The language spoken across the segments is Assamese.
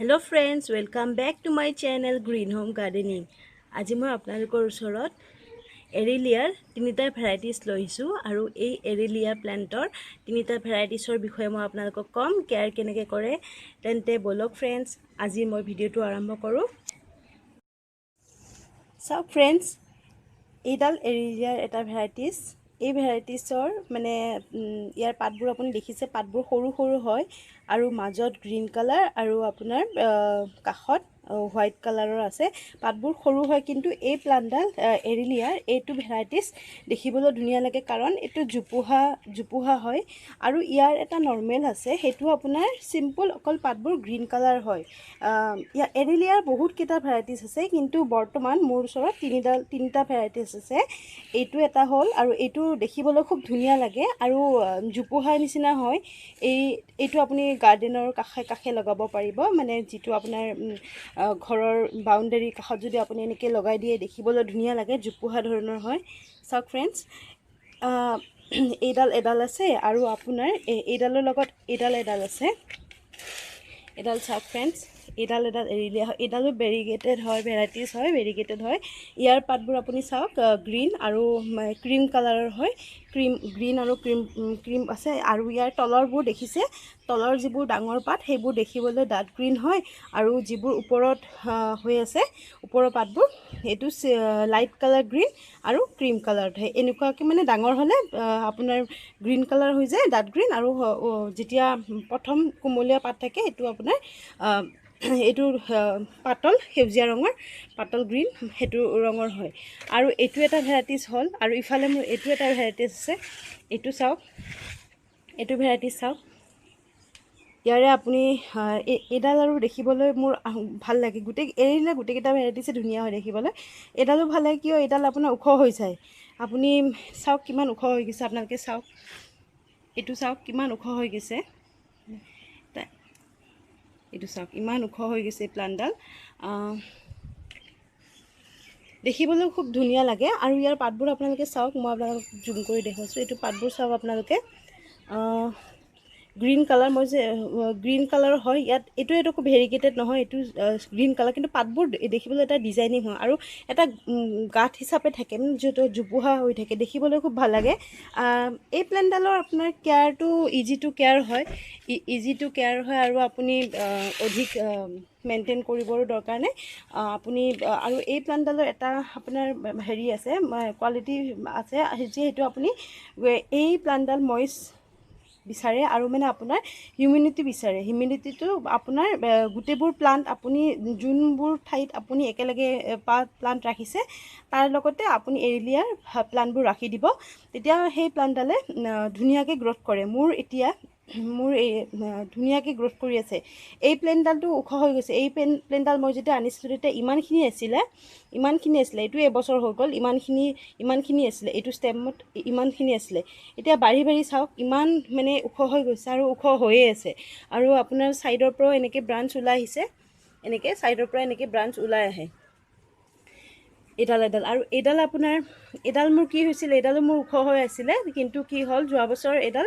Hello friends, welcome back to my channel Green Home Gardening. আজি মই আপোনালোকৰ ওচৰত এৰিলিয়াৰ তিনিটা ভ্যাৰাইটিজ লৈছো আৰু এই এৰিলিয়া প্লান্টৰ তিনিটা ভ্যাৰাইটিজৰ বিষয়ে মই আপোনালোকক কম কেয়াৰ কেনেকৈ কৰে তেন্তে বলক ফ্ৰেন্ডছ আজি মই ভিডিওটো আৰম্ভ কৰো। চাওক ফ্ৰেন্ডছ, এইডাল এৰিলিয়াৰ এটা ভ্যাৰাইটিজ। এই ভ্যাৰাইটিজৰ মানে ইয়াৰ পাতবোৰ আপুনি দেখিছে, পাতবোৰ সৰু সৰু হয় আৰু মাজত গ্ৰীন কালাৰ আৰু আপোনাৰ কাখত হোৱাইট কালাৰৰ আছে। পাতবোৰ সৰু হয়, কিন্তু এই প্লান্টডাল এৰিলিয়াৰ এইটো ভ্যাৰাইটিজ দেখিবলৈ ধুনীয়া লাগে কাৰণ এইটো জোপোহা হয় আৰু ইয়াৰ এটা নৰ্মেল আছে, সেইটো আপোনাৰ সিম্পল অকল পাতবোৰ গ্ৰীন কালাৰ হয়। ইয়াৰ এৰিলিয়াৰ বহুত কেইটা ভ্যাৰাইটিজ আছে, কিন্তু বৰ্তমান মোৰ ওচৰত তিনিটা ভ্যাৰাইটিজ আছে। এইটো এটা হ'ল আৰু এইটো দেখিবলৈ খুব ধুনীয়া লাগে আৰু জোপোহাৰ নিচিনা হয়। এইটো আপুনি গাৰ্ডেনৰ কাষে লগাব পাৰিব, মানে যিটো আপোনাৰ ঘৰৰ বাউণ্ডেৰী কাষত যদি আপুনি এনেকৈ লগাই দিয়ে দেখিবলৈ ধুনীয়া লাগে, জোপোহা ধৰণৰ হয়। চাওক ফ্ৰেণ্ডছ, এডাল আছে আৰু আপোনাৰ এইডালৰ লগত এডাল আছে। এডাল চাওক ফ্ৰেণ্ডছ, এডাল এৰিলিয়া হয়। এডালো ভেৰিগেটেড হয়, ভেৰাইটিজ হয়, ভেৰিগেটেড হয়। ইয়াৰ পাতবোৰ আপুনি চাওক গ্ৰীণ আৰু ক্ৰীম কালাৰৰ হয়। গ্ৰীণ আৰু ক্ৰীম আছে আৰু ইয়াৰ তলৰবোৰ দেখিছে, তলৰ যিবোৰ ডাঙৰ পাত সেইবোৰ দেখিবলৈ ডাঠ গ্ৰীণ হয় আৰু যিবোৰ ওপৰত হৈ আছে ওপৰৰ পাতবোৰ এইটো লাইট কালাৰ গ্ৰীণ আৰু ক্ৰীম কালাৰত হয়। এনেকুৱাকৈ মানে ডাঙৰ হ'লে আপোনাৰ গ্ৰীণ কালাৰ হৈ যায়, ডাঠ গ্ৰীণ, আৰু যেতিয়া প্ৰথম কুমলীয়া পাত থাকে এইটো আপোনাৰ এইটোৰ পাতল সেউজীয়া ৰঙৰ, পাতল গ্ৰীণ সেইটো ৰঙৰ হয়। আৰু এইটো এটা ভেৰাইটিজ হ'ল আৰু ইফালে মোৰ এইটো এটা ভেৰাইটিজ আছে। এইটো চাওক, এইটো ভেৰাইটিজ চাওক। ইয়াৰে আপুনি এইডাল আৰু দেখিবলৈ মোৰ ভাল লাগে, এৰিলে গোটেইকেইটা ভেৰাইটিছে ধুনীয়া হয় দেখিবলৈ। এইডালো ভাল লাগে কিয় এইডাল আপোনাৰ ওখ হৈ যায়। আপুনি চাওক কিমান ওখ হৈ গৈছে, আপোনালোকে চাওক, এইটো চাওক কিমান ওখ হৈ গৈছে, এইটো চাওক ইমান ওখ হৈ গৈছে প্লান্টডাল, দেখিবলৈ খুব ধুনীয়া লাগে। আৰু ইয়াৰ পাতবোৰ আপোনালোকে চাওক, মই আপোনালোকক জুম কৰি দেখুৱাইছোঁ। এইটো পাতবোৰ চাওক আপোনালোকে, গ্ৰীণ কালাৰ, মই যে গ্ৰীণ কালাৰ হয় ইয়াত। এইটো ভেৰিগেটেড নহয়, এইটো গ্ৰীণ কালাৰ, কিন্তু পাতবোৰ দেখিবলৈ এটা ডিজাইনিং হয় আৰু এটা গাঁঠ হিচাপে থাকে, মানে যিহেতু জোপোহা হৈ থাকে, দেখিবলৈ খুব ভাল লাগে। এই প্লেণ্টডালৰ আপোনাৰ কেয়াৰটো ইজি টু কেয়াৰ হয় আৰু আপুনি অধিক মেইনটেইন কৰিবৰো দৰকাৰ নাই। আপুনি আৰু এই প্লান্টডালৰ এটা আপোনাৰ হেৰি আছে, কোৱালিটি আছে, যিহেতু আপুনি এই প্লান্টডাল মইষ্ট বিচাৰে আৰু মানে আপোনাৰ হিউমিডিটি বিচাৰে। হিউমিডিটিটো আপোনাৰ গোটেইবোৰ প্লান্ট আপুনি যোনবোৰ ঠাইত আপুনি একেলগে প্লান্ট ৰাখিছে তাৰ লগতে আপুনি এৰিলিয়াৰ প্লান্টবোৰ ৰাখি দিব, তেতিয়া সেই প্লান্টডালে ধুনীয়াকৈ গ্ৰথ কৰে। মোৰ এই ধুনীয়াকৈ গ্ৰথ কৰি আছে। এই প্লেণ্টডালটো ওখ হৈ গৈছে। এই প্লেণ্টডাল মই যেতিয়া আনিছিলোঁ তেতিয়া ইমানখিনি আছিলে। এইটো এবছৰ হৈ গ'ল, ইমানখিনি আছিলে, এইটো ষ্টেমত ইমানখিনি আছিলে। এতিয়া বাঢ়ি চাওক ইমান মানে ওখ হৈ গৈছে আৰু ওখ হৈয়ে আছে। আৰু আপোনাৰ ছাইডৰ পৰাও এনেকৈ ব্ৰাঞ্চ ওলাই আহিছে, এনেকৈ ছাইডৰ পৰা এনেকৈ ব্ৰাঞ্চ ওলাই আহে এডাল আৰু এইডাল মোৰ কি হৈছিলে, এইডালো মোৰ ওখ হৈ আছিলে, কিন্তু কি হ'ল যোৱা বছৰ এইডাল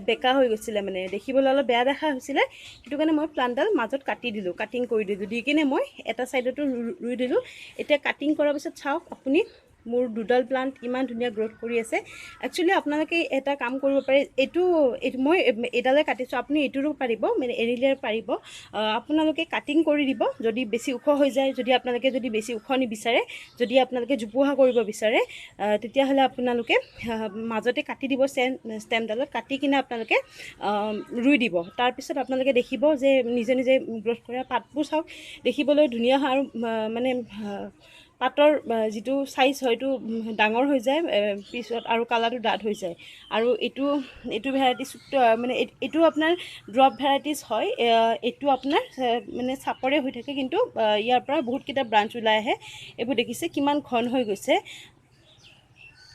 বেকা হৈ গৈছিলে, মানে দেখিবলৈ অলপ বেয়া দেখা হৈছিলে। সেইটো কাৰণে মই প্লান্টডাল মাজত কাটিং কৰি দিলোঁ, দি কিনে মই এটা ছাইডতো ৰুই দিলোঁ। এতিয়া কাটিং কৰাৰ পিছত চাওক আপুনি, মোৰ দুডাল প্লান্ট ইমান ধুনীয়া গ্ৰথ কৰি আছে। একচুৱেলি আপোনালোকে এটা কাম কৰিব পাৰে, এইটো মই এইডালে কাটিছোঁ, আপুনি এইটোৰো পাৰিব, মানে এৰিলিয়াৰ পাৰিব। আপোনালোকে কাটিং কৰি দিব যদি বেছি ওখ হৈ যায়। যদি আপোনালোকে বেছি ওখ নিবিচাৰে, যদি আপোনালোকে জোপোহা কৰিব বিচাৰে, তেতিয়াহ'লে আপোনালোকে মাজতে কাটি দিব, ষ্টেমডালত কাটি কিনে আপোনালোকে ৰুই দিব। তাৰপিছত আপোনালোকে দেখিব যে নিজে গ্ৰথ কৰে। পাতবোৰ চাওক দেখিবলৈ ধুনীয়া হয় আৰু মানে পাতৰ যিটো ছাইজ হয় এইটো ডাঙৰ হৈ যায় পিছত, আৰু কালাৰটো ডাঠ হৈ যায়। আৰু এইটো ভেৰাইটিজ মানে এইটো আপোনাৰ ড্ৰপ ভেৰাইটিজ হয়। এইটো আপোনাৰ মানে চাপৰে হৈ থাকে, কিন্তু ইয়াৰ পৰা বহুতকেইটা ব্ৰাঞ্চ ওলাই আহে। এইবোৰ দেখিছে কিমান ঘন হৈ গৈছে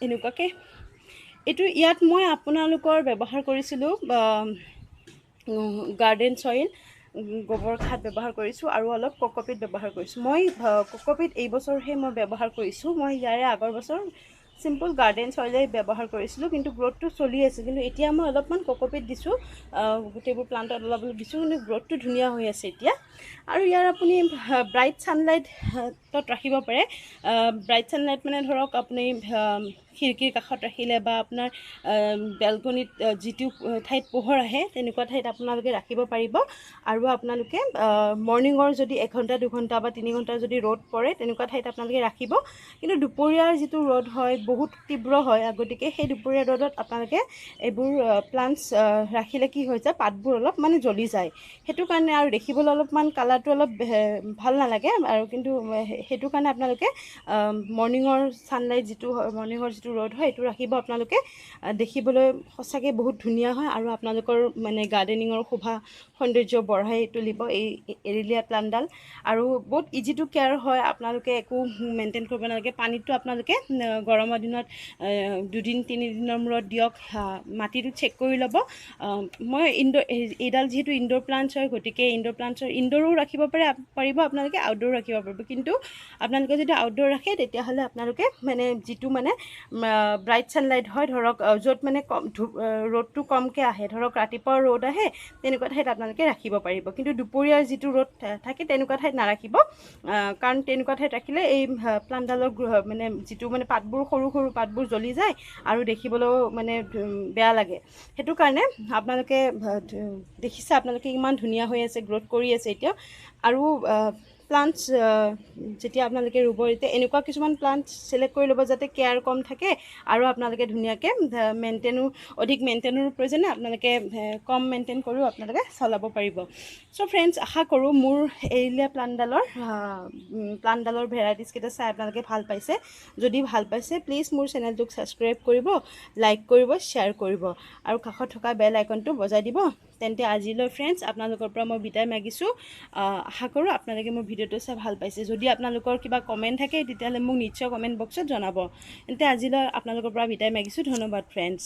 এনেকুৱাকৈ। ইয়াত মই আপোনালোকৰ ব্যৱহাৰ কৰিছিলোঁ গাৰ্ডেন চইল, গোবৰ খাত ব্যৱহাৰ কৰিছোঁ আৰু অলপ কোকোপিট ব্যৱহাৰ কৰিছোঁ। মই কোকোপিট এই বছৰহে মই ব্যৱহাৰ কৰিছোঁ। মই ইয়াৰে আগৰ বছৰ চিম্পল গাৰ্ডেন চইলে ব্যৱহাৰ কৰিছিলোঁ, কিন্তু গ্ৰ'থটো চলি আছে। কিন্তু এতিয়া মই অলপমান কক'পিট দিছোঁ, গোটেইবোৰ প্লাণ্টত অলপ অলপ দিছোঁ, কিন্তু গ্ৰ'থটো ধুনীয়া হৈ আছে এতিয়া। আৰু ইয়াৰ আপুনি ব্ৰাইট ছানলাইটত ৰাখিব পাৰে। ব্ৰাইট ছানলাইট মানে ধৰক আপুনি খিৰিকীৰ কাষত ৰাখিলে বা আপোনাৰ বেলকনিত যিটো ঠাইত পোহৰ আহে তেনেকুৱা ঠাইত আপোনালোকে ৰাখিব পাৰিব। আৰু আপোনালোকে মৰ্ণিঙৰ যদি 1 ঘণ্টা 2 ঘণ্টা বা 3 ঘণ্টা যদি ৰ'দ পৰে তেনেকুৱা ঠাইত আপোনালোকে ৰাখিব। কিন্তু দুপৰীয়াৰ যিটো ৰ'দ হয় বহুত তীব্ৰ হয়, গতিকে সেই দুপৰীয়া ৰ'দত আপোনালোকে এইবোৰ প্লাণ্টছ ৰাখিলে কি হৈ যায়, পাতবোৰ অলপ মানে জ্বলি যায়। সেইটো কাৰণে আৰু দেখিবলৈ অলপমান কালাৰটো অলপ ভাল নালাগে আৰু, কিন্তু সেইটো কাৰণে আপোনালোকে মৰ্ণিঙৰ ছানলাইট যিটো হয়, মৰ্ণিঙৰ যিটো ৰ'দ হয় এইটো ৰাখিব আপোনালোকে। দেখিবলৈ সঁচাকৈ বহুত ধুনীয়া হয় আৰু আপোনালোকৰ মানে গাৰ্ডেনিঙৰ শোভা সৌন্দৰ্য বঢ়াই তুলিব এই এৰিলিয়া প্লাণ্টডাল। আৰু বহুত ইজি টু কেয়াৰ হয়, আপোনালোকে একো মেইনটেইন কৰিব নালাগে। পানীটো আপোনালোকে গৰমৰ দিনত 2 দিন 3 দিনৰ মূৰত দিয়ক। মাটিটো চেক কৰি ল'ব। মই এইডাল যিহেতু ইনডোৰ প্লাণ্টছ হয়, গতিকে ইনডোৰো ৰাখিব পাৰিব আপোনালোকে, আউটডোৰো ৰাখিব পাৰিব। কিন্তু আপোনালোকে যদি আউটডোৰ ৰাখে তেতিয়াহ'লে আপোনালোকে মানে যিটো মানে ব্ৰাইট ছানলাইট হয়, ধৰক য'ত মানে ৰ'দটো কমকৈ আহে, ধৰক ৰাতিপুৱা ৰ'দ আহে তেনেকুৱা ঠাইত আপোনালোকে ৰাখিব পাৰিব। কিন্তু দুপৰীয়াৰ যিটো ৰ'দ থাকে তেনেকুৱা ঠাইত নাৰাখিব, কাৰণ তেনেকুৱা ঠাইত ৰাখিলে এই প্লাণ্টডালৰ মানে যিটো মানে পাতবোৰ সৰু সৰু পাতবোৰ জ্বলি যায় আৰু দেখিবলৈও মানে বেয়া লাগে। সেইটো কাৰণে আপোনালোকে দেখিছে আপোনালোকে ইমান ধুনীয়া হৈ আছে, গ্ৰ'থ কৰি আছে এতিয়া। আৰু প্লাণ্টছ যেতিয়া আপোনালোকে ৰুব, এতিয়া এনেকুৱা কিছুমান প্লাণ্ট ছিলেক্ট কৰি ল'ব যাতে কেয়াৰ কম থাকে আৰু আপোনালোকে ধুনীয়াকৈ অধিক মেইনটেইনৰো প্ৰয়োজন নাই, আপোনালোকে কম মেইনটেইন কৰিও আপোনালোকে চলাব পাৰিব। চ' ফ্ৰেণ্ডছ, আশা কৰোঁ মোৰ এৰিলিয়া প্লাণ্টডালৰ ভেৰাইটিছকেইটা চাই আপোনালোকে ভাল পাইছে। যদি ভাল পাইছে প্লিজ মোৰ চেনেলটোক ছাবস্ক্ৰাইব কৰিব, লাইক কৰিব, শ্বেয়াৰ কৰিব আৰু কাষত থকা বেল আইকনটো বজাই দিব। তেন্তে আজিলৈ ফ্ৰেণ্ডছ আপোনালোকৰ পৰা মই বিদায় মাগিছোঁ। আশা কৰোঁ আপোনালোকে মোৰ ভিডিঅ'টো চাই ভাল পাইছে। যদি আপোনালোকৰ কিবা কমেণ্ট থাকে তেতিয়াহ'লে মোক নিশ্চয় কমেণ্ট বক্সত জনাব। তেন্তে আজিলৈ আপোনালোকৰ পৰা বিদায় মাগিছোঁ। ধন্যবাদ ফ্ৰেণ্ডছ।